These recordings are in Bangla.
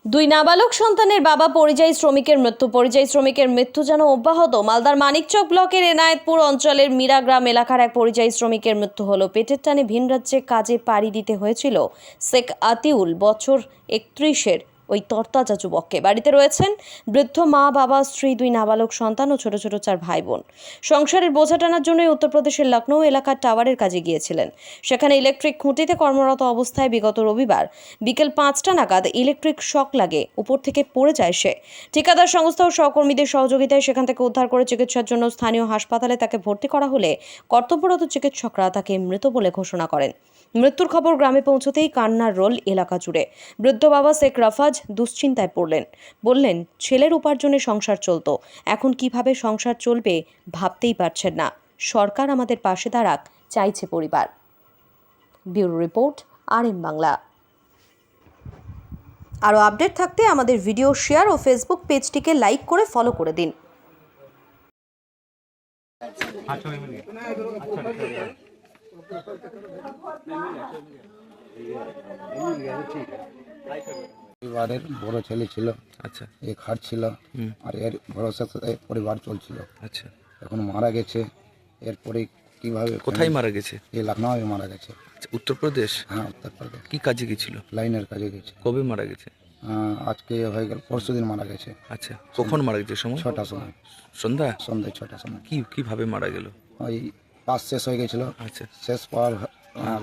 দুই নাবালক সন্তানের বাবা পরিযায়ী শ্রমিকের মৃত্যু যেন অব্যাহত। মালদার মানিকচক ব্লকের এনায়েতপুর অঞ্চলের মীরাগ্রাম এলাকার এক পরিযায়ী শ্রমিকের মৃত্যু হলো। পেটের টানে ভিন রাজ্যে কাজে পাড়ি দিতে হয়েছিল শেখ আতিউল বছর 31-এর ওই তরতাজা যুবককে। বাড়িতে রয়েছেন বৃদ্ধ মা, বাবা, স্ত্রী, দুই নাবালক সন্তান ও ছোট ছোট 4 ভাই বোন। সংসারের বোঝা টানার জন্য উত্তরপ্রদেশের লখনৌ এলাকার টাওয়ারের কাজে গিয়েছিলেন। সেখানে ইলেকট্রিক খুঁটিতে কর্মরত অবস্থায় বিগত রবিবার বিকেল 5টা নাগাদ ইলেকট্রিক শক লাগে, উপর থেকে পড়ে যায় সে। ঠিকাদার সংস্থা ও সহকর্মীদের সহযোগিতায় সেখান থেকে উদ্ধার করে চিকিৎসার জন্য স্থানীয় হাসপাতালে তাকে ভর্তি করা হলে কর্তব্যরত চিকিৎসকরা তাকে মৃত বলে ঘোষণা করেন। মৃত্যুর খবর গ্রামে পৌঁছতেই কান্নার রোল এলাকা জুড়ে। বৃদ্ধ বাবা শেখ রাফাজ দুশ্চিন্তায় পড়লেন। বললেন, ছেলের উপার্জনে সংসার চলত, এখন কিভাবে সংসার চলবে ভাবতেই পারছেন না। সরকার আমাদের পাশে দাঁড়াক চাইছে পরিবার। Bureau report, RM Bangla. আরও আপডেট থাকতে আমাদের ভিডিও শেয়ার ও ফেসবুক পেজটিকে লাইক করে ফলো করে দিন। পরিবারের বড় ছেলে ছিল, আচ্ছা এক হাট ছিল, আর এর ভরসার সাথে পরিবার চলছিল। আচ্ছা। এখন মারা গেছে, এরপরে কিভাবে কোথায় মারা গেছে? এই লখনৌয়ে মারা গেছে। আচ্ছা, উত্তরপ্রদেশ। হ্যাঁ, উত্তরপ্রদেশ। কি কাজে গেছিল? লাইনের কাজে গেছে। কবে মারা গেছে? আজকে হয়ে গেল, পরশুদিন মারা গেছে। আচ্ছা, কখন মারা গেছে? সময়? 6টার সময়, সন্ধ্যায় সন্ধ্যায় 6টার সময়। কিভাবে মারা গেল? ওই কাজ শেষ হয়ে গেছিল, আচ্ছা শেষ পর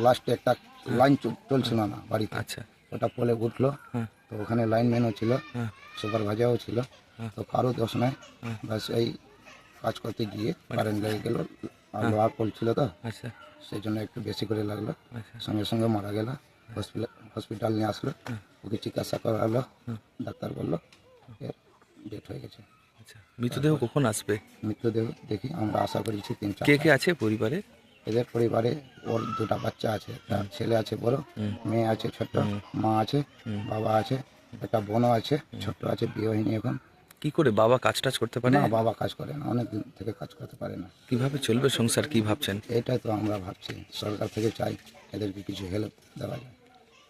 লাস্টে একটা লাইন চলছিল না বাড়িতে, আচ্ছা। ওটা পলে উঠলো। হ্যাঁ তো ওখানে লাইনম্যানও ছিল, হ্যাঁ সুপারভাইজারও ছিল। তো কারো দোষ নাই, বাস এই কাজ করতে গিয়ে কারেন্ট লেগে গেল। আর লোহা পোল ছিল তো, আচ্ছা সেই জন্য একটু বেশি করে লাগলো। আচ্ছা সঙ্গে সঙ্গে মারা গেল। হসপিটাল নিয়ে আসলো, ওকে চিকিৎসা করালো। ডাক্তার বললো এর ডেথ হয়ে গেছে। আচ্ছা। মৃতদেহ কখন আসবে? মৃত্যুদেহ দেখি আমরা আশা করেছি 3-4। কে কে আছে পরিবারে? এদের পরিবারে ওর 2টা বাচ্চা আছে, একটা ছেলে আছে বড়, মেয়ে আছে ছোট্ট, মা আছে, বাবা আছে, একটা বোনও আছে, ছোট্ট আছে, বিয়ে হয়নি এখন। কি করে বাবা কাজ টাজ করতে পারে? না, বাবা কাজ করে না, অনেক দিন থেকে কাজ করতে পারে না। কিভাবে চলবে সংসার, কি ভাবছেন? এটাই তো আমরা ভাবছি, সরকার থেকে চাই এদেরকে কিছু হেল্প দেওয়া যায়।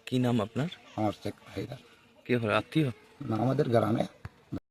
কি নাম আপনার? আমার শেখ হায়দার। কে হলো আত্মীয়? না, আমাদের গ্রামে